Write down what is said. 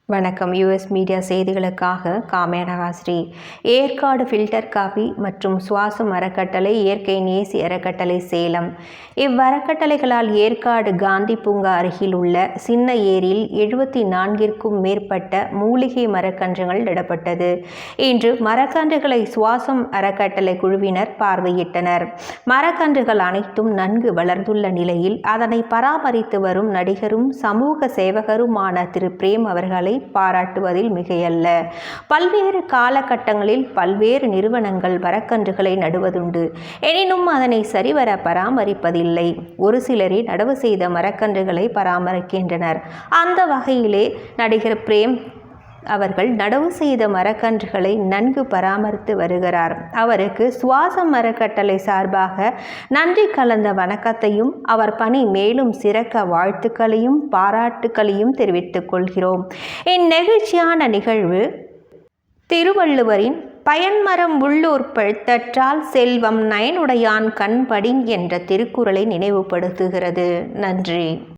வணக்கம். US media செய்திகளுக்காக காமேனகாஸ்ரீ. Yercaud filter coffee மற்றும் சுவாசம் அறக்கட்டளை, இயற்கை நேசி அறக்கட்டளை சேலம். இவ்வறக்கட்டளைகளால் ஏற்காடு காந்தி பூங்கா அருகில் உள்ள சின்ன ஏரியில் 74ற்கும் மேற்பட்ட மூலிகை மரக்கன்றுகள் நடப்பட்டது. இன்று மரக்கன்றுகளை சுவாசம் அறக்கட்டளை குழுவினர் பார்வையிட்டனர். மரக்கன்றுகள் அனைத்தும் நன்கு வளர்ந்துள்ள நிலையில் அதனை பராமரித்து வரும் நடிகரும் சமூக சேவகருமான திரு பிரேம் அவர்களை பாராட்டுவதில் மிகையல்ல. பல்வேறு காலகட்டங்களில் பல்வேறு நிறுவனங்கள் மரக்கன்றுகளை நடுவதுண்டு. எனினும் அதனை சரிவர பராமரிப்பதில்லை. ஒரு சிலரே நடவு செய்த மரக்கன்றுகளை பராமரிக்கின்றனர். அந்த வகையிலே நடிகர் பிரேம் அவர்கள் நடவு செய்த மரக்கன்றுகளை நன்கு பராமரித்து வருகிறார். அவருக்கு சுவாசம் அறக்கட்டளை சார்பாக நன்றி கலந்த வணக்கத்தையும் அவர் பணி மேலும் சிறக்க வாழ்த்துக்களையும் பாராட்டுக்களையும் தெரிவித்துக் கொள்கிறோம். இந்நெகிழ்ச்சியான நிகழ்வு திருவள்ளுவரின் பயன்மரம் உள்ளூர் பழுத்தற்றால் செல்வம் நயனுடையான் கண்படின் என்ற திருக்குறளை நினைவுபடுத்துகிறது. நன்றி.